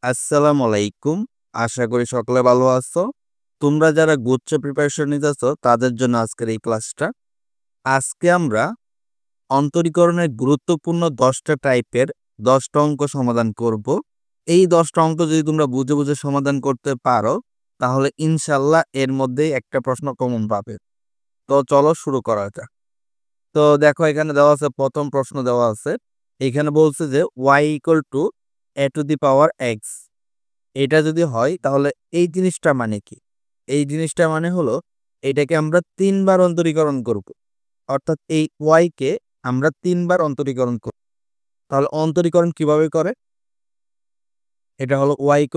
আসসালামু আলাইকুম। আশা করি সকলে ভালো আছো। তোমরা যারা গুচ্ছ প্রিপারেশন নিতেছো তাদের জন্য আজকের এই ক্লাসটা। আজকে আমরা অন্তরীকরণের গুরুত্বপূর্ণ 10টা টাইপের 10টা অঙ্ক সমাধান করব। এই 10টা অঙ্ক যদি তোমরা বুঝে বুঝে সমাধান করতে পারো তাহলে ইনশাল্লাহ এর মধ্যেই একটা প্রশ্ন কমন পাবে। তো চলো শুরু করা যাক। তো দেখো এখানে দেওয়া আছে, প্রথম প্রশ্ন দেওয়া আছে। এখানে বলছে যে y = a⁴x। এটা যদি হয় তাহলে এই জিনিসটা মানে কি? এই জিনিসটা মানে হলো এটাকে আমরা 3 বার অন্তরীকরণ করব। অর্থাৎ এই y কে আমরা 3 বার অন্তরীকরণ করব। তাহলে অন্তরীকরণ কিভাবে করে? এটা হলো y =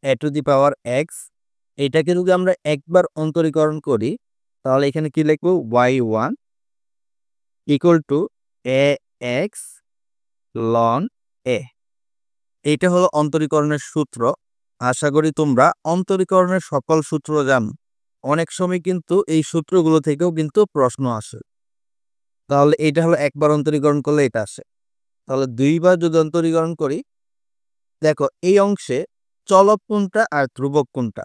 a⁴x। এটাকে যদি আমরা একবার অন্তরীকরণ করি তাহলে এখানে কি লিখবো? y1 = ax ln a। এইটা হলো অন্তরীকরণের সূত্র। আশা করি তোমরা অন্তরীকরণের সকল সূত্র জানো। অনেক সময় কিন্তু এই সূত্রগুলো থেকেও কিন্তু প্রশ্ন আসে। তাহলে এটা হলো একবার অন্তরীকরণ করলে এটা আসে। তাহলে 2বার যদি অন্তরীকরণ করি, দেখো এই অংশে চলক কোনটা আর ধ্রুবক কোনটা?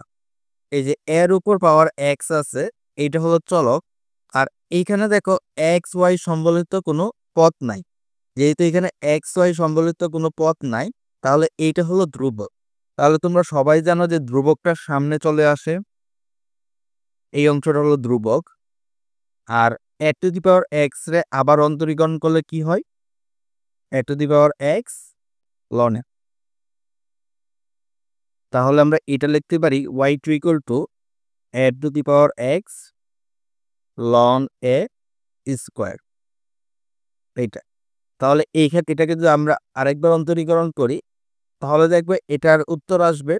এই যে এর উপর পাওয়ার x আছে, এইটা হলো চলক। আর এইখানে দেখো xy সম্বলিত কোনো পদ নাই। যেহেতু এখানে xy সম্বলিত কোনো পদ নাই, তাহলে এইটা হলো ধ্রুবক। তাহলে তোমরা সবাই জানো যে ধ্রুবকটা সামনে চলে আসে। এই অংশটা হলো ধ্রুবক। আর a⁴x রে আবার অন্তরীকরণ করলে কি হয়? a⁴x ln a। তাহলে আমরা এটা লিখতে পারি y2 = a⁴x ln a square. এইটা। তাহলে এই ক্ষেত্রে এটাকে যদি আমরা আরেকবার অন্তরীকরণ করি তাহলে দেখবে এটার উত্তর আসবে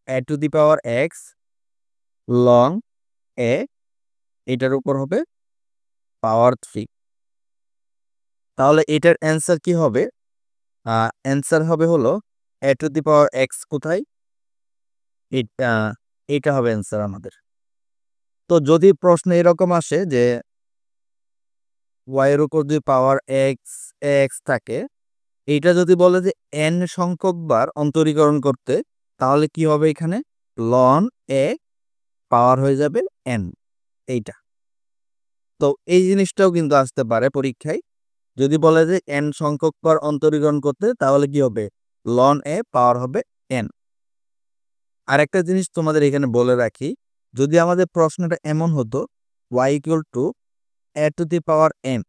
a⁴x ln a, এটার উপর হবে পাওয়ার 3। তাহলে এটার অ্যান্সার কি হবে? অ্যান্সার হবে হলো a⁴x কোথায়? এটা এটা হবে অ্যান্সার আমাদের। তো যদি প্রশ্ন এরকম আসে যে y এর উপর যদি পাওয়ার x থাকে, এইটা যদি বলে যে n সংখ্যক বার অন্তরীকরণ করতে, তাহলে কি হবে এখানে? ln a পাওয়ার হয়ে যাবে n, এইটা। তো এই জিনিসটাও কিন্তু আসতে পারে পরীক্ষায়। যদি বলে যে n সংখ্যক বার অন্তরীকরণ করতে, তাহলে কি হবে? ln a পাওয়ার হবে n। আরেকটা জিনিস তোমাদের এখানে বলে রাখি, যদি আমাদের প্রশ্নটা এমন হতো y = a⁴n,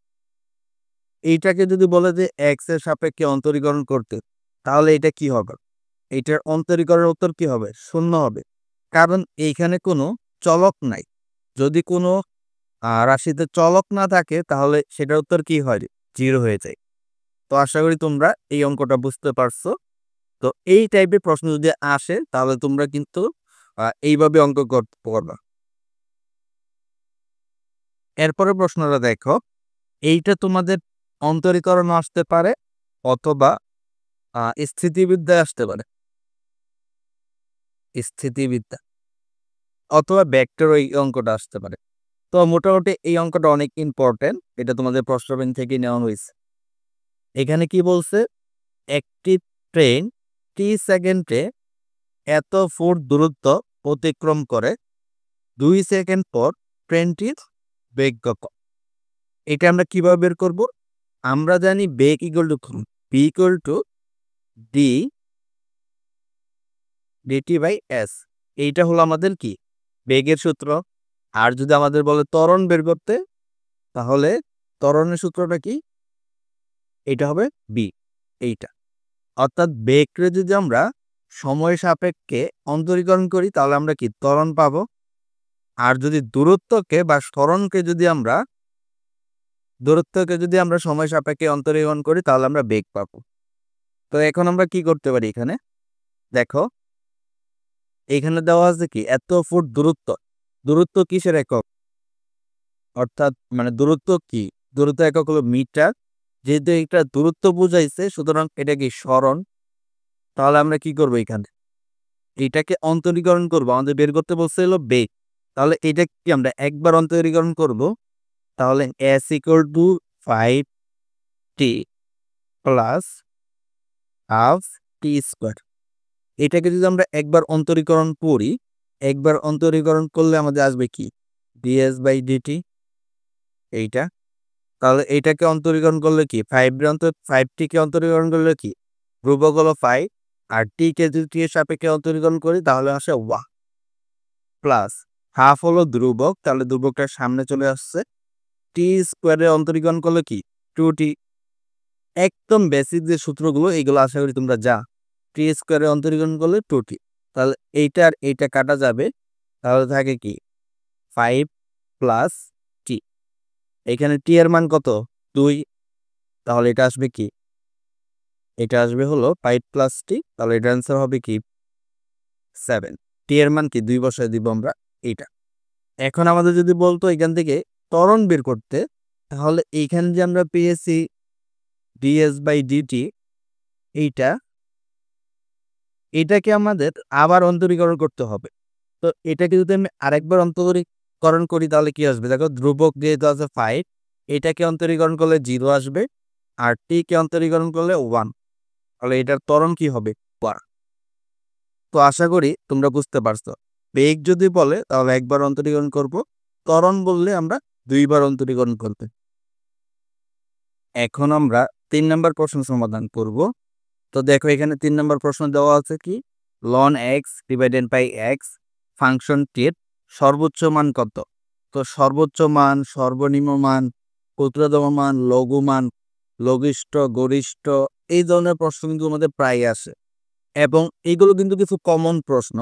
এইটাকে যদি বলে যে x এর সাপেক্ষে অন্তরীকরণ করতে, তাহলে এটা কি হবে? এইটার অন্তরীকরণের উত্তর কি হবে? 0 হবে। কারণ এইখানে কোনো চলক নাই। যদি কোনো রাশিতে চলক না থাকে তাহলে সেটার উত্তর কি হয়? 0 হয়ে যায়। তো আশা করি তোমরা এই অঙ্কটা বুঝতে পারছো। তো এই টাইপের প্রশ্ন যদি আসে তাহলে তোমরা কিন্তু এইভাবে অঙ্ক করবা। এরপরের প্রশ্নটা দেখো, এইটা তোমাদের অন্তরীকরণ আসতে পারে অথবা স্থিতিবিদ্যায় আসতে পারে। স্থিতিবিদ্যা অথবা ভেক্টর, এই অঙ্কটা আসতে পারে। তো মোটামুটি এই অঙ্কটা অনেক ইম্পর্টেন্ট। এটা তোমাদের প্রশ্ন ব্যাংক থেকে নেওয়া হয়েছে। এখানে কি বলছে? একটি ট্রেন টি সেকেন্ডে এত ফুট দূরত্ব অতিক্রম করে, 2 সেকেন্ড পর ট্রেনটির বেগ কত? এটা আমরা কিভাবে বের করব? আমরা জানি বেগ v = d dt/s। এইটা হলো আমাদের কি? বেগের সূত্র। আর যদি আমাদের বলে ত্বরণ বের করতে, তাহলে ত্বরণের সূত্রটা কি? এটা হবে b, এইটা। অর্থাৎ বেগকে যদি আমরা সময় সাপেক্ষে অন্তরীকরণ করি তাহলে আমরা কি? ত্বরণ পাবো। আর যদি দূরত্বকে বা দূরত্বকে যদি আমরা সময় সাপেক্ষে অন্তরীকরণ করি তাহলে আমরা বেগ পাবো। তো এখন আমরা কি করতে পারি? এখানে দেখো, এখানে দেওয়া আছে কি? এত ফুট দূরত্ব। দূরত্ব কিসের একক? অর্থাৎ মানে দূরত্ব কি? দূরত্ব একক হলো মিটার। যেহেতু এটা দূরত্ব বুঝাইছে সুতরাং এটা কি? সরণ। তাহলে আমরা কি করব? এখানে এটাকে অন্তরীকরণ করব। আমাদের বের করতে বলছে হলো বেগ। তাহলে এটা কি আমরা একবার অন্তরীকরণ করব। তাহলে s = 5t + ½ t²। এটাকে যদি আমরা একবার অন্তরীকরণ করি, একবার অন্তরীকরণ করলে আমাদের আসবে কি ds/dt এইটা। তাহলে এইটাকে অন্তরীকরণ করলে কি 5টিকে অন্তরীকরণ করলে কি ধ্রুবক হলো 5, আর টিকে যদি টি এর সাপেক্ষে অন্তরীকরণ করি তাহলে আসে 1 প্লাস হাফ হলো ধ্রুবক, তাহলে ধ্রুবকটা সামনে চলে আসছে। টি স্কোয়ারে অন্তরীকরণ করলে কি 2t। একদম বেসিক যে সূত্রগুলো এইগুলো আশা করি তোমরা টি স্কোয়ারে অন্তরীকরণ করলে 2t। তাহলে এইটা আর এইটা কাটা যাবে, তাহলে থাকে কি 5 প্লাস টি। এখানে টি এর মান কত 2, তাহলে এটা আসবে কি এটা আসবে হলো 5 প্লাস টি, তাহলে এটার অ্যান্সার হবে কি 7। টি এর মান কি 2 বসায় দিব আমরা এইটা। এখন আমাদের যদি বলতো এখান থেকে ত্বরণ বের করতে, তাহলে এইখানে যে আমরা পেয়েছি ds/dt এইটাকে আমাদের আবার অন্তরীকরণ করতে হবে। তো এটাকে যদি আমি আরেকবার অন্তরীকরণ করি তাহলে কি আসবে, দেখো ধ্রুবক যেহেতু আছে 5, এটাকে অন্তরীকরণ করলে 0 আসবে, আর টি কে অন্তরীকরণ করলে 1, তাহলে এটার ত্বরণ কি হবে 1। তো আশা করি তোমরা বুঝতে পারছো। বেগ যদি বলে তাহলে একবার অন্তরীকরণ করব, ত্বরণ বললে আমরা 2বার অন্তরীকরণ করতে। এখন আমরা 3 নম্বর প্রশ্ন সমাধান করব। তো দেখো এখানে 3 নম্বর প্রশ্ন দেওয়া আছে কি ln x divided by x ফাংশনটির সর্বোচ্চ মান কত। তো সর্বোচ্চ মান, সর্বনিম্ন মান, ক্ষুদ্রতম মান, লঘু মান, লঘিষ্ঠ, গরিষ্ঠ, এই ধরনের প্রশ্ন কিন্তু আমাদের প্রায় আসে, এবং এইগুলো কিন্তু কিছু কমন প্রশ্ন।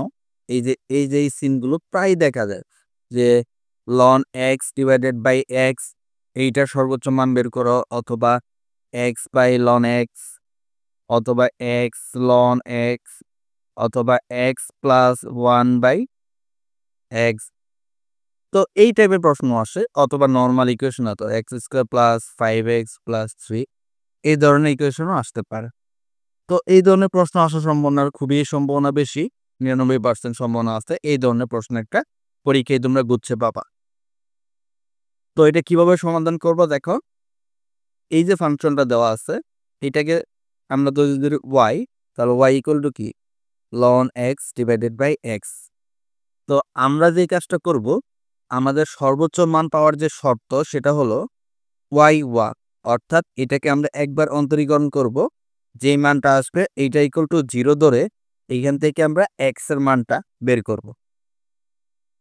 এই সিনগুলো প্রায় দেখা যায় যে ln x divided by x এইটার সর্বোচ্চ মান বের করো, অথবা x বাই ln x, অথবা x ln x, অথবা x প্লাস 1/x। তো এই টাইপের প্রশ্ন আসে, অথবা নর্মাল ইকুয়েশন হতো x² প্লাস 5x প্লাস 3, এই ধরনের ইকুয়েশনও আসতে পারে। তো এই ধরনের প্রশ্ন আসার খুবই সম্ভাবনা বেশি, 99% সম্ভাবনা আছে এই ধরনের প্রশ্ন একটা পরীক্ষায় তোমরা গুচ্ছে পাবা। তো এটা কিভাবে সমাধান করবো, দেখো এই যে ফাংশনটা দেওয়া আছে এটাকে আমরা যদি y, তাহলে y ইকুয়াল টু কি ln x divided by x। তো আমরা যে কাজটা করব, আমাদের সর্বোচ্চ মান পাওয়ার যে শর্ত সেটা হলো y1, অর্থাৎ এটাকে আমরা একবার অন্তরীকরণ করব, যে মানটা আসবে এইটা ইকুয়াল টু 0 ধরে এইখান থেকে আমরা x এর মানটা বের করব।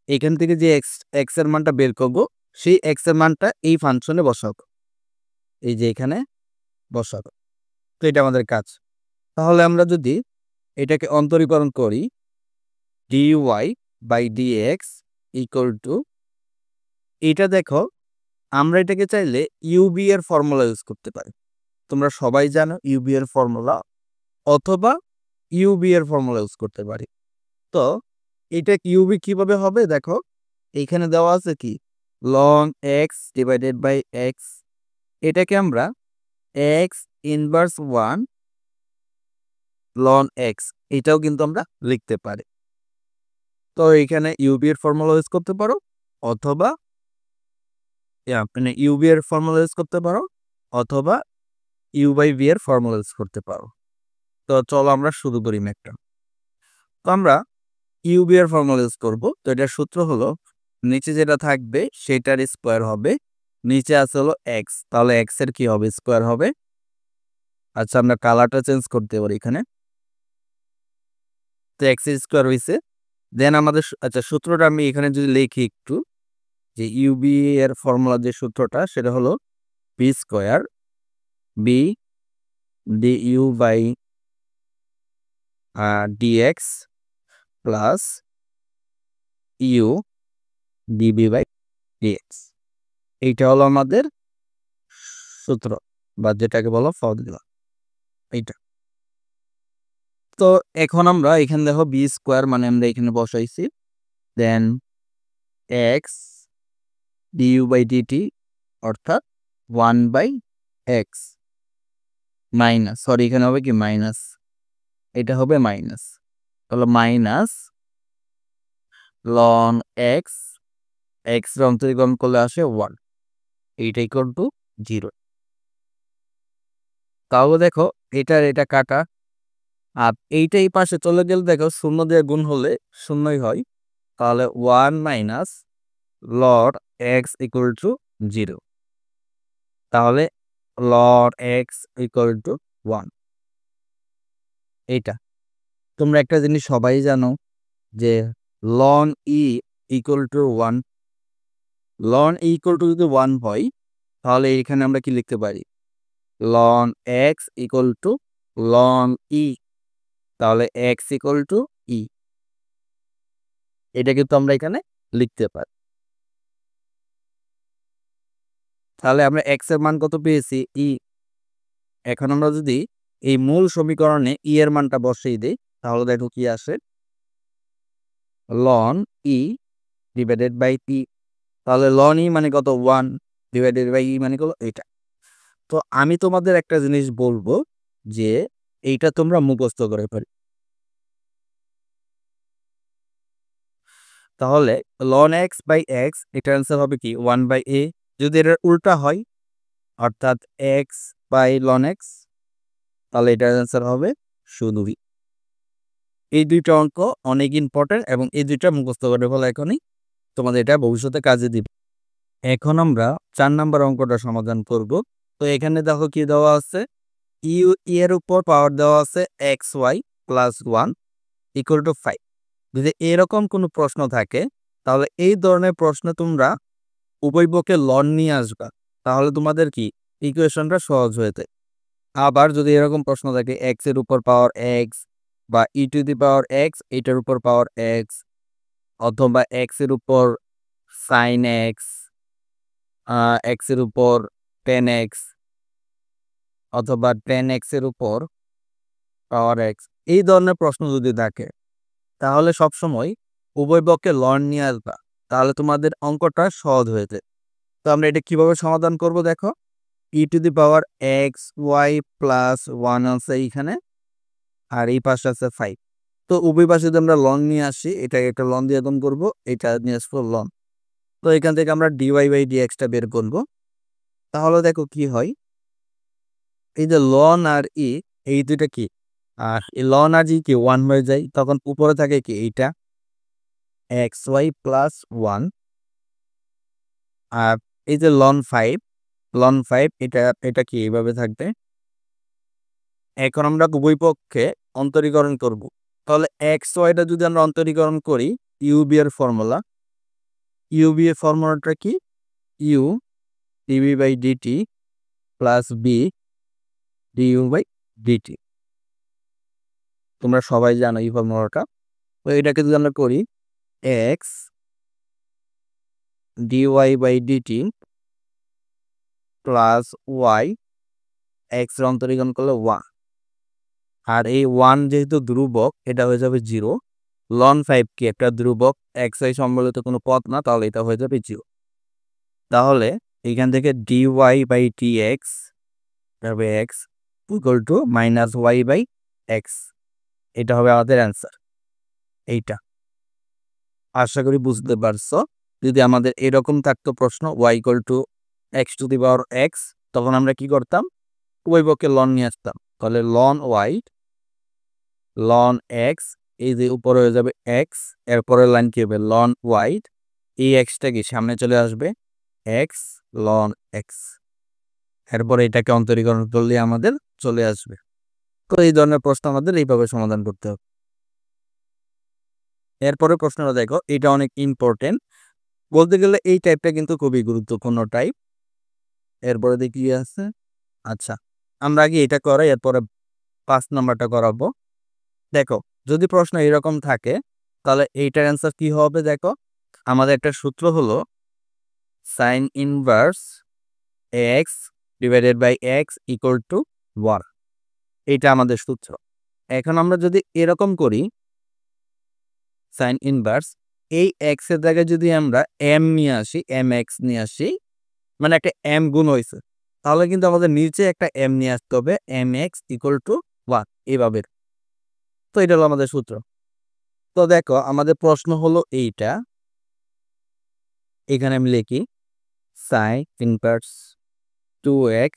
এখান থেকে যে x এর মানটা বের করব, সেই x এর মানটা এই ফাংশনে বসাবো, এই যে এখানে বসাবো। তো এটা আমাদের কাজ। তাহলে আমরা যদি এটাকে অন্তরীকরণ করি dy/dx ইকুয়াল টু, এটা দেখো আমরা এটাকে চাইলে ইউবি এর ফর্মুলা ইউজ করতে পারি। তোমরা সবাই জানো ইউবি এর ফর্মুলা, অথবা ইউবি এর ফর্মুলা ইউজ করতে পারি। তো এটা ইউবি কিভাবে হবে, দেখো এইখানে দেওয়া আছে কি ln x divided by x, এটাকে আমরা x ইনভার্স 1 ln x এটাও কিন্তু আমরা লিখতে পারি। তো এখানে ইউবি এর ফর্মুলা ইউজ করতে পারো, অথবা ইউবি এর ফর্মুলা ইউজ করতে পারো, অথবা u/v এর ফর্মুলা ইউজ করতে পারো। তো চলো আমরা শুরু করি ম্যাথটা। তো আমরা ইউবি এর ফর্মুলা ইউজ করব। তো এটার সূত্র হলো নিচে যেটা থাকবে সেটার স্কোয়ার হবে, নিচে আছে হলো x, তাহলে x এর কি হবে স্কোয়ার হবে। আচ্ছা আমরা কালারটা চেঞ্জ করতে পারি এখানে, তো x এর স্কোয়ার হয়েছে। দেন আমাদের আচ্ছা সূত্রটা আমি এখানে যদি লিখি একটু, যে ইউবি এর ফর্মুলা যে সূত্রটা সেটা হলো v square v d u by d x plus u d v by d x. এইটা হলো আমাদের সূত্র, বা যেটাকে বলো ফর্মুলা এইটা। তো এখন আমরা এখানে দেখো বি স্কোয়ার মানে আমরা এখানে বসাইছি, দেন এক্স ডিইউ বাই ডিটি অর্থাৎ 1/x মাইনাস, সরি এখানে হবে কি মাইনাস, এটা হবে মাইনাস, তাহলে মাইনাস ln x, x এর অন্তরীকরণ করলে আসে 1, এইটা ইকুয়াল টু 0। তাহলে দেখো এটা কাটা, আর এইটা এই পাশে চলে গেলে দেখো শূন্য দিয়ে গুণ হলে শূন্যই হয়, তাহলে 1 minus Lord x equal two 0, তাহলে লড এক্স ইকুয়াল টু 1। এইটা তোমরা একটা জিনিস সবাই জানো যে ln e equal to 1, ln e equal to যদি 1 হয় তাহলে এখানে আমরা কি লিখতে পারি, ln x equal to ln e, তাহলে এক্স ইকুয়াল টু ই, এটা কিন্তু আমরা এখানে লিখতে পারি। তাহলে আমরা এক্স এর মান কত পেয়েছি, ই। এখন আমরা যদি এই মূল সমীকরণে ই এর মানটা বসিয়ে দিই তাহলে দেখো কি আসে, লন ই ডিভাইডেড বাই ই, তাহলে লন ই মানে কত 1 ডিভাইডেড বাই ই মানে কত এটা। তো আমি তোমাদের একটা জিনিস বলবো যে এইটা তোমরা মুখস্থ করে পারি। তাহলে লন এক্স বাই এক্স এটার অ্যান্সার হবে কি 1 বাই এ, যদি এটার উল্টা হয় অর্থাৎ এক্স বাই লন এক্স তাহলে এটার অ্যান্সার হবে শুধু বি। এই দুইটা অঙ্ক অনেক ইম্পর্টেন্ট এবং এই দুইটা মুখস্থ করে ফেলা এখনই, তোমাদের এটা ভবিষ্যতে কাজে দিবে। এখন আমরা 4 নাম্বার অঙ্কটা সমাধান করব। তো এখানে দেখো কি দেওয়া আছে, ইউ এর উপর পাওয়ার দেওয়া আছে x y plus 1 equal to 5। যদি এরকম কোনো প্রশ্ন থাকে তাহলে এই ধরনের প্রশ্ন তোমরা উভয় পক্ষে লন নিয়ে আসবা, তাহলে তোমাদের কি ইকুয়েশনটা সহজ হয়েছে। আবার যদি এরকম প্রশ্ন থাকে এক্স এর উপর পাওয়ার এক্স বা ই টু দি পাওয়ার এক্স এটার উপর পাওয়ার এক্স, অথবা এক্স এর উপর সাইন এক্স, এক্স এর উপর টেন এক্স, অথবা টেন এক্স এর উপর পাওয়ার এক্স, এই ধরনের প্রশ্ন যদি থাকে তাহলে সবসময় উভয় পক্ষে লন নিয়ে আসবা, তাহলে তোমাদের অঙ্কটা সহজ হয়েছে। তো আমরা এটা কিভাবে সমাধান করব দেখো, e to the power x y plus 1 আছে এইখানে, আর এই পাশে আছে 5। তো উভয় পাশে যদি আমরা লন নিয়ে আসি, এটা একটা লন দিয়ে গুণ করবো, এটা নিয়ে আসবো লন। তো এখান থেকে আমরা ডিওয়াই বাই ডিএক্সটা বের করবো। তাহলে দেখো কি হয়, এই যে লন আর ই এই দুইটা কি, আর এই লন আর জি কি 1 হয়ে যায়, তখন উপরে থাকে কি এইটা এক্স ওয়াই প্লাস 1, আর এই যে লন 5 এটা এটা কি এইভাবে থাকবে। এখন আমরা উভয় পক্ষে অন্তরীকরণ করব, তাহলে এক্স ওয়াইটা যদি আমরা অন্তরীকরণ করি, ইউবি এর ফর্মুলা, ইউবি এর ফর্মুলাটা কি, u d v by d t plus v d u by d t, তোমরা সবাই জানো এই ফর্মুলাটা। তো এটাকে যদি আমরা করি x d y by d t plus y, x এর অন্তরীকরণ করলে 1, আর এই 1 যেহেতু ধ্রুবক এটা হয়ে যাবে 0, লন 5 কি একটা ধ্রুবক, এক্স আই সম্বলিত কোনো পদ না, তাহলে এটা হয়ে যাবে 0। তাহলে এখান থেকে ডিওয়াই বাই ডি এক্স হবে x equal to minus y by x, এটা হবে আমাদের অ্যান্সার। এইটা আশা করি বুঝতে পারছো। যদি আমাদের এরকম থাকতো প্রশ্ন y equal to x to the power x, তখন আমরা কি করতাম, উভয় পক্ষে লন নিয়ে আসতাম, তাহলে লন ওয়াই লন এক্স, এই যে উপরে হয়ে যাবে এক্স, এরপরের লাইন কি হবে লন ওয়াই, এই এক্সটা কি সামনে চলে আসবে এক্স লন এক্স, এরপরে এটাকে অন্তরীকরণ করলে আমাদের চলে আসবে। তো এই ধরনের প্রশ্ন আমাদের এইভাবে সমাধান করতে হবে। এরপরে প্রশ্নটা দেখো, এটা অনেক ইম্পর্টেন্ট, বলতে গেলে এই টাইপটা কিন্তু খুবই গুরুত্বপূর্ণ টাইপ। এরপরে দেখি কি আছে, আচ্ছা আমরা আগে এটা করাই, এরপরে 5 নাম্বারটা করাবো। দেখো যদি প্রশ্ন এরকম থাকে তাহলে এইটার অ্যান্সার কি হবে, দেখো আমাদের একটা সূত্র হলো sine inverse x divided by x equal to 1, এইটা আমাদের সূত্র। এখন আমরা যদি এরকম করি সাইন ইনভার্স, এই এক্স এর জায়গায় যদি আমরা এম নিয়ে আসি, এম এক্স নিয়ে আসি, মানে একটা এম গুণ হয়েছে, তাহলে কিন্তু আমাদের নিচে একটা এম নিয়ে আসতে হবে, এম এক্স ইকুয়াল টু 1 এইভাবে। তো এটা হলো আমাদের সূত্র। তো দেখো আমাদের প্রশ্ন হলো এইটা, এখানে আমি লিখি সাইন ইনভার্স 2x,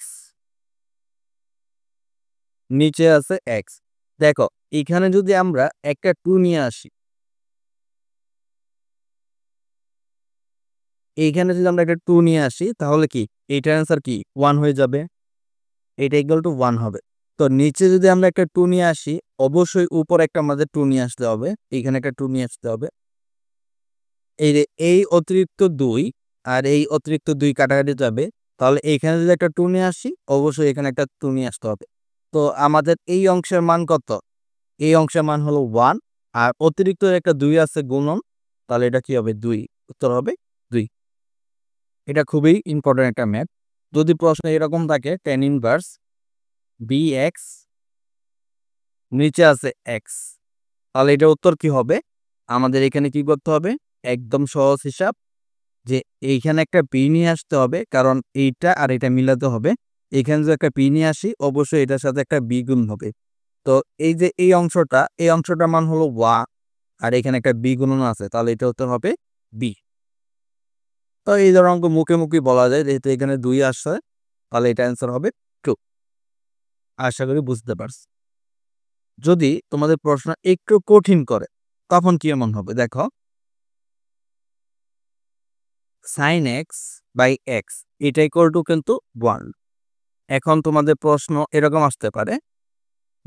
নিচে আছে এক্স। দেখো এখানে যদি আমরা একটা 2 নিয়ে আসি, এইখানে যদি আমরা একটা 2 নিয়ে আসি তাহলে কি এইটার অ্যান্সার কি 1 হয়ে যাবে, এটা ইকুয়াল টু 1 হবে। তো নিচে যদি আমরা একটা 2 নিয়ে আসি, অবশ্যই উপরে একটা আমাদের 2 নিয়ে আসতে হবে, এইখানে একটা 2 নিয়ে আসতে হবে। এই যে এই অতিরিক্ত 2 আর এই অতিরিক্ত 2 কাটাকাটি যাবে, তাহলে এইখানে যদি একটা 2 নিয়ে আসি, অবশ্যই এখানে একটা 2 নিয়ে আসতে হবে। তো আমাদের এই অংশের মান কত? এই অংশের মান হলো 1, আর অতিরিক্ত একটা 2 আছে গুণন, তাহলে এটা কি হবে 2, উত্তর হবে 2। এটা খুবই ইম্পর্টেন্ট একটা ম্যাথ। যদি প্রশ্ন এরকম থাকে tan ইনভার্স bx, নিচে আছে x, তাহলে এটার উত্তর কি হবে? আমাদের এখানে কি করতে হবে? একদম সহজ হিসাব, যে এইখানে একটা p নিয়ে আসতে হবে, কারণ এইটা আর এটা মিলাতে হবে। এখানে যদি একটা p নিয়ে আসি, অবশ্যই এটার সাথে একটা b গুণ হবে। তো এই যে এই অংশটার মান হলো 1, আর এখানে একটা b গুণন আছে, তাহলে এটা উত্তর হবে b। তো এই ধরনের অঙ্ক মুখে মুখে বলা যায়, যেহেতু এখানে 2 আসছে, তাহলে এটা অ্যান্সার হবে 2। আশা করি বুঝতে পারছি। যদি তোমাদের প্রশ্ন একটু কঠিন করে, তখন কি এমন হবে? দেখো, sin x বাই x এটা ইকুয়াল টু কিন্তু 1। এখন তোমাদের প্রশ্ন এরকম আসতে পারে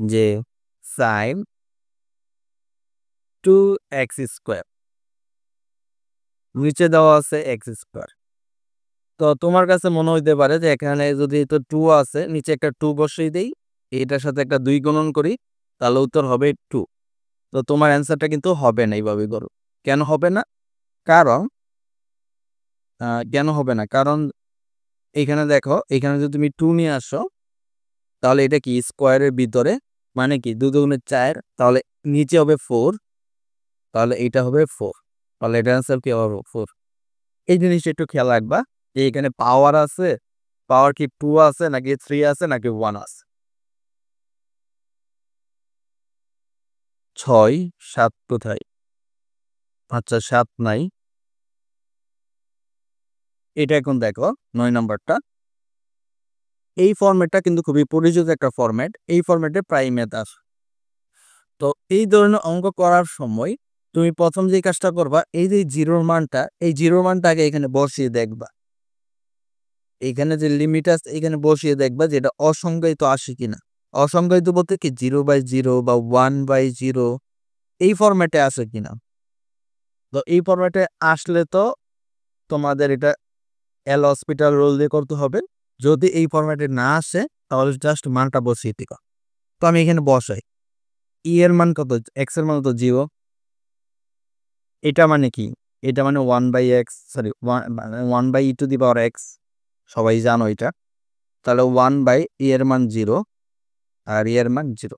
যে sin 2x স্কোয়ার, নিচে দেওয়া আছে x স্কোয়ার। তো তোমার কাছে মনে হইতে পারে যে এখানে যদি তো 2 আছে, নিচে একটা 2 বসিয়ে দেই, এটার সাথে একটা 2 গুণন করি, তাহলে উত্তর হবে 2। তো তোমার অ্যান্সারটা কিন্তু হবে না এইভাবে করো। কেন হবে না? কারণ কেন হবে না? কারণ এখানে দেখো, এখানে যদি তুমি 2 নিয়ে আসো, তাহলে এটা কি স্কোয়ারের ভিতরে, মানে কি 2 দুগুণে 4, তাহলে নিচে হবে 4, তাহলে এটা হবে 4, তাহলে এটা অ্যান্সার কি হবে 4। এই জিনিসটা একটু খেয়াল রাখবা, যে এখানে পাওয়ার আছে, পাওয়ার কি 2 আছে নাকি 3 আছে নাকি 1 আছে। 6 7 কোথায়? আচ্ছা 7 নাই। এটা এখন দেখো 9 নাম্বারটা। এই ফরম্যাটটা কিন্তু খুবই পরিচিত একটা ফরম্যাট, এই ফরম্যাটে প্রায় ম্যাথ আসে। তো এই ধরনের অঙ্ক করার সময় তুমি প্রথম যে কাজটা করবা, এই যে জিরোর মানটা, এই জিরোর মানটা আগে এখানে বসিয়ে দেখবা। এখানে যে লিমিট আছে এখানে বসিয়ে দেখবা যে এটা অসংজ্ঞায়িত আসে কিনা। অসংজ্ঞায়িত বলতে কি 0/0 বা 1/0 এই ফরম্যাটে আসে কিনা। তো এই ফরম্যাটে আসলে তো তোমাদের এটা এল হসপিটাল রুল দিয়ে করতে হবে। যদি এই ফরম্যাটে না আসে, তাহলে জাস্ট মানটা বসিয়ে দিবা। তো আমি এখানে বসাই, ই এর মান কত? এক্স এর মান তো 0। এটা মানে কি? এটা মানে 1/x, সরি 1/e⁴x, সবাই জানো এটা। তাহলে 1/e এর মান 0 আর ই এর মান 0।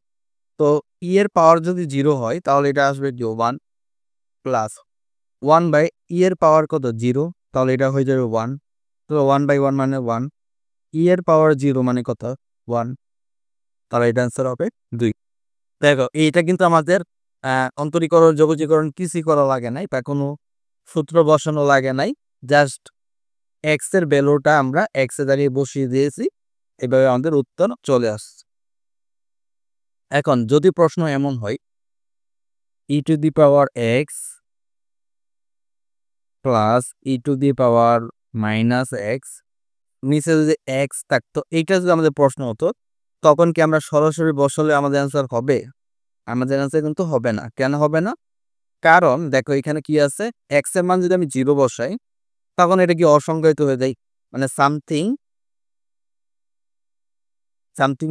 তো ই এর পাওয়ার যদি 0 হয়, তাহলে এটা আসবে কি 1 প্লাস 1/e এর পাওয়ার কত? 0, তাহলে এটা হয়ে যাবে 1। তো 1/1 মানে 1, ই এর পাওয়ার 0 মানে কত? 1, তাহলে এটা অ্যান্সার হবে 2। দেখো, এইটা কিন্তু আমাদের অন্তরীকরণ যোগজীকরণ কিছুই করা লাগে নাই, বা কোনো সূত্র বসানো লাগে নাই। জাস্ট এক্স এর ভ্যালুটা আমরা এক্স এ দাঁড়িয়ে বসিয়ে দিয়েছি, এভাবে আমাদের উত্তর চলে আসছে। এখন যদি প্রশ্ন এমন হয় e⁴x প্লাস e⁻⁻x, নিচে যদি এক্স থাকতো, এইটা যদি আমাদের প্রশ্ন হতো, তখন কি আমরা সরাসরি বসালে আমাদের অ্যান্সার হবে? আমাদের অ্যান্সার কিন্তু হবে না। কেন হবে না? কারণ দেখো এখানে কি আছে, এক্স এর মান যদি আমি 0 বসাই, তখন এটা কি অসংজ্ঞায়িত হয়ে যায়, মানে সামথিং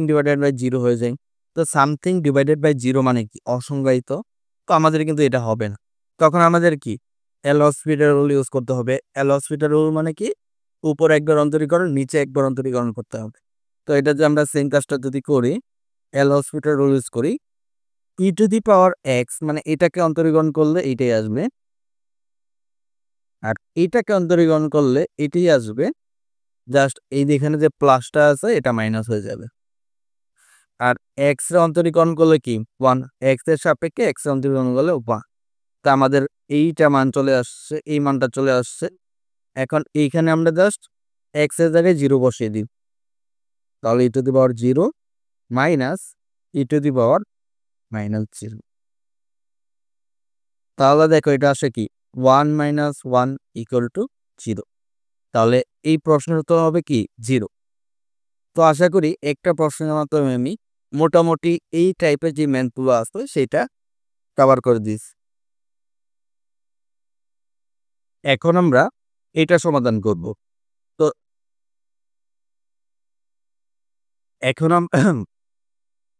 ডিভাইডেড বাই 0 হয়ে যায়। তো সামথিং ডিভাইডেড বাই 0 মানে কি? অসংজ্ঞায়িত। তো আমাদের কিন্তু এটা হবে না। তখন আমাদের কি এল হসপিটাল রুল ইউজ করতে হবে। এল হসপিটাল রুল মানে কি? উপরে একবার অন্তরীকরণ, নিচে একবার অন্তরীকরণ করতে হবে। তো এটা যে আমরা সেম কাজটা যদি করি, এল হসপিটাল রুল ইউজ করি, e⁻x মানে এটাকে অন্তরীকরণ করলে এইটাই আসবে, আর এটাকে অন্তরীকরণ করলে এটাই আসবে। জাস্ট এই যে এখানে যে প্লাসটা আছে, এটা মাইনাস হয়ে যাবে। আর এক্স এর অন্তরীকরণ করলে কি 1, এক্স এর সাপেক্ষে এক্স এর অন্তরীকরণ করলে 1। তা আমাদের এইটা মান চলে আসছে, এই মানটা চলে আসছে। এখন এইখানে আমরা জাস্ট এক্স এর জায়গায় 0 বসিয়ে দিই, তাহলে e⁻0 মাইনাস e⁻ -0। তাহলে দেখো এটা আসে কি 1 - 1 = 0। তাহলে এই প্রশ্নের উত্তর হবে কি 0। তো আশা করি একটা প্রশ্নের মাধ্যমে আমি মোটামুটি এই টাইপের যে ম্যাথগুলো আছে সেটা কভার করে দিয়েছি। এখন আমরা এটা সমাধান করব। তো এখন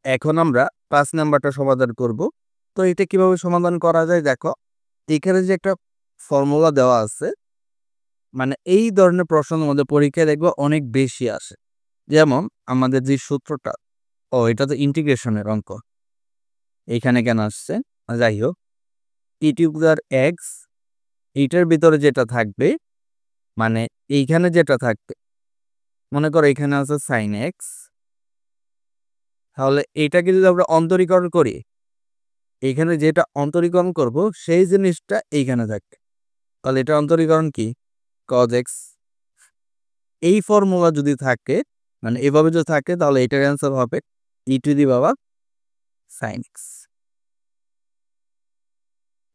এখন আমরা ৫ নাম্বারটা সমাধান করব। তো এটা কিভাবে সমাধান করা যায় দেখো, এখানে যে একটা ফর্মুলা দেওয়া আছে, মানে এই ধরনের প্রশ্নের মধ্যে পরীক্ষায় দেখবো অনেক বেশি আসে। যেমন আমাদের যে সূত্রটা, এটা তো ইন্টিগ্রেশনের অঙ্ক। এইখানে কেন আসছে? যাই হোক, e⁻x এইটার ভিতরে যেটা থাকবে, মানে এইখানে যেটা থাকবে, মনে করো এখানে আছে sin x, তাহলে এইটাকে যদি আমরা অন্তরীকরণ করি, এখানে যেটা অন্তরীকরণ করব সেই জিনিসটা এইখানে থাকবে। তাহলে এটা অন্তরীকরণ কি? cos x। এই ফর্মুলা যদি থাকে, মানে এভাবে যদি থাকে, তাহলে এটার অ্যান্সার হবে e⁻sin x।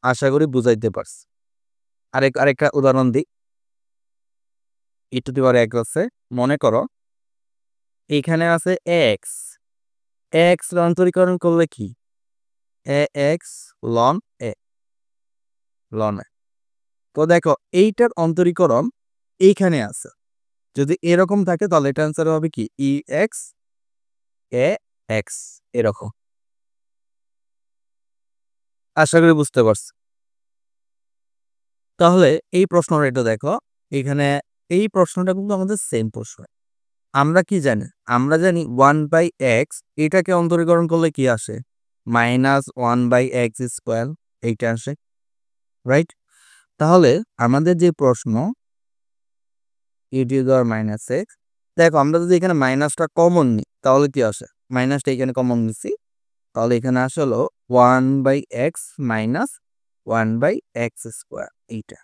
আশা করি বুঝাইতে পারছি। আরেকটা উদাহরণ দিই। e⁻x আছে, মনে করো এখানে আছে x, x অন্তরীকরণ করলে কি ax ln a ln a। তো দেখো এইটার অন্তরীকরণ এইখানে আছে। যদি এরকম থাকে তাহলে এটা অ্যান্সার হবে কি ex ax এরকম। আশা করি বুঝতে পারছি। তাহলে এই প্রশ্নটা এটা দেখো, এখানে এই প্রশ্নটা কিন্তু আমাদের সেম প্রশ্ন। আমরা কি জানি? আমরা জানি 1/x এটাকে অন্তরীকরণ করলে কি আসে? -1/x², এইটা আসে, রাইট? তাহলে আমাদের যে প্রশ্ন e⁻x, দেখো আমরা যদি এখানে মাইনাসটা কমন নিই তাহলে কি আসে? মাইনাসটা এখানে কমন নিচ্ছি, তাহলে এখানে আসে হলো 1/x - 1/x², এইটা।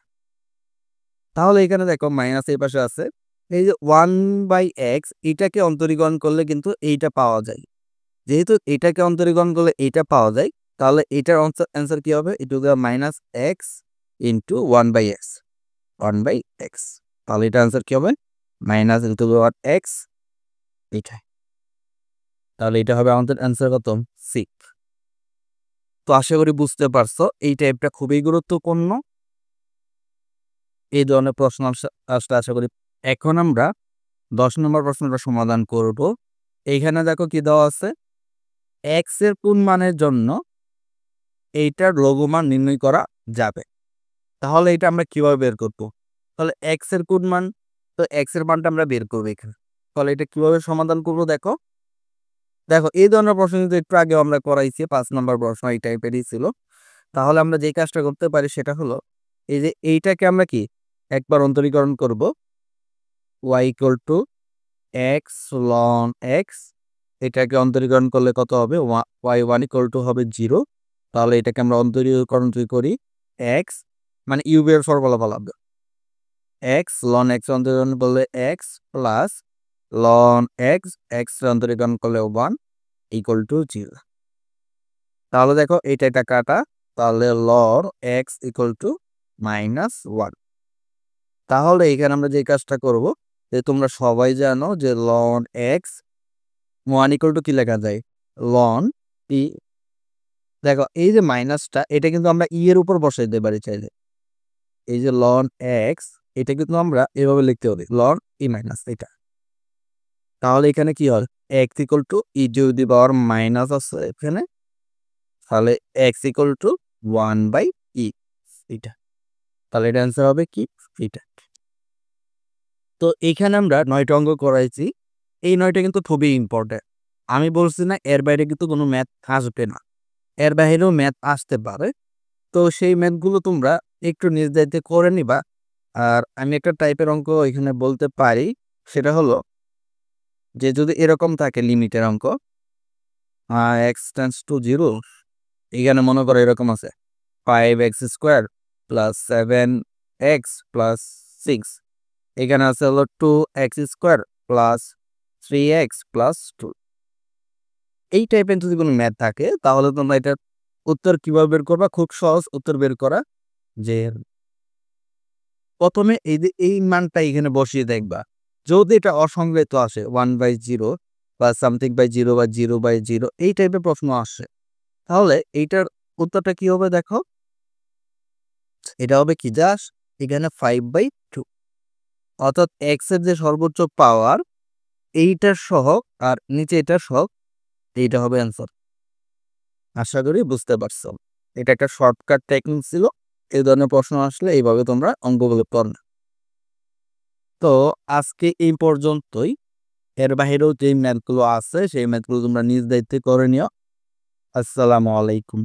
তাহলে এখানে দেখো মাইনাস এই পাশে আছে, এই যে 1/x এটাকে অন্তরীকরণ করলে কিন্তু এইটা পাওয়া যায়। যেহেতু এটাকে অন্তরীকরণ করলে এইটা পাওয়া যায়, তাহলে এটার অ্যান্সার কি হবে? e⁻x * 1/x 1/x। তাহলে এটার অ্যান্সার কি হবে? -e⁻x এইটাই। তাহলে এটা হবে আমাদের অ্যান্সার কত? 6। তো আশা করি বুঝতে পারছো এই টাইপটা খুবই গুরুত্বপূর্ণ। এই ধরনের প্রশ্ন আসলে আশা করি। এখন আমরা ১০ নম্বর প্রশ্নটা সমাধান করব। এইখানে দেখো কি দেওয়া আছে, x এর কোন মানের জন্য এইটার লঘুমান নির্ণয় করা যাবে। তাহলে এটা আমরা কিভাবে বের করব? তাহলে x এর কোন মান, তো x এর মানটা আমরা বের করব এখানে। তাহলে এটা কিভাবে সমাধান করব দেখো। দেখো এই ধরনের প্রশ্ন কিন্তু একটু আগে আমরা করাইছি, ৫ নম্বর প্রশ্ন এই টাইপেরই ছিল। তাহলে আমরা যে কাজটা করতে পারি সেটা হলো, এই যে এইটাকে আমরা কি একবার অন্তরীকরণ করব, y = x ln x। এটাকে অন্তরীকরণ করলে কত হবে? y1 = হবে 0। তাহলে এটাকে আমরা অন্তরীকরণ যদি করি, x মানে এর ফর্মুলা বলা, x ln x অন্তরীকরণ করলে x plus ln x, x অন্তরীকরণ করলে 1 = 0। তাহলে দেখো এটা কাটা, তাহলে ln x = -1। তাহলে এখানে আমরা যে কাজটা করব, যে তোমরা সবাই জানো যে ln x 1 = কি লেখা যায়? ln e। দেখো এই যে মাইনাসটা এটা কিন্তু আমরা এর উপর বসাই দিতে পারি চাইলে। এই যে ln x এটা কিন্তু আমরা এভাবে লিখতে পারি ln e - এটা। তাহলে এখানে কি হয়? x = e⁻− আছে এখানে, তাহলে x = 1/e এটা। তাহলে এটা অ্যান্সার হবে কি? এটা। তো এইখানে আমরা ৯টা অঙ্ক করাইছি। এই ৯টা কিন্তু খুবই ইম্পর্টেন্ট। আমি বলছি না এর বাইরে কিন্তু কোনো ম্যাথ আসবে না। এর বাহিরেও ম্যাথ আসতে পারে। তো সেই ম্যাথগুলো তোমরা একটু নিজ দায়িত্বে করে নিবা। আর আমি একটা টাইপের অঙ্ক এখানে বলতে পারি, সেটা হলো যে যদি এরকম থাকে লিমিটের অঙ্ক, x টেন্ডস টু 0, এখানে মনে করো এরকম আছে 5x² + 7x + 6। এখানে আছে হলো 2x² + 3x + 2। এই টাইপের যদি কোনো ম্যাথ থাকে তাহলে তোমরা এটার উত্তর কিভাবে বের করবা? খুব সহজ উত্তর বের করা, যে প্রথমে এই যে এই মানটা এখানে বসিয়ে দেখবা, যদি এটা অসংজ্ঞায়িত আসে 1/0 বা সামথিং বাই 0 বা 0/0 এই টাইপের প্রশ্ন আসে, তাহলে এইটার উত্তরটা কি হবে দেখো, এটা হবে কি জাস্ট এখানে 5/2, অর্থাৎ এক্স এর যে সর্বোচ্চ পাওয়ার এইটার সহগ আর নিচে এটার সহগ, এইটা হবে অ্যান্সার। আশা করি বুঝতে পারছো। এটা একটা শর্টকাট টেকনিক ছিল, এই ধরনের প্রশ্ন আসলে এইভাবে তোমরা অঙ্কগুলো করবে। তো আজকে এই পর্যন্তই। এর বাহিরেও যে ম্যাথগুলো আছে সেই ম্যাথগুলো তোমরা নিজ দায়িত্বে করে নিও। আসসালামু আলাইকুম।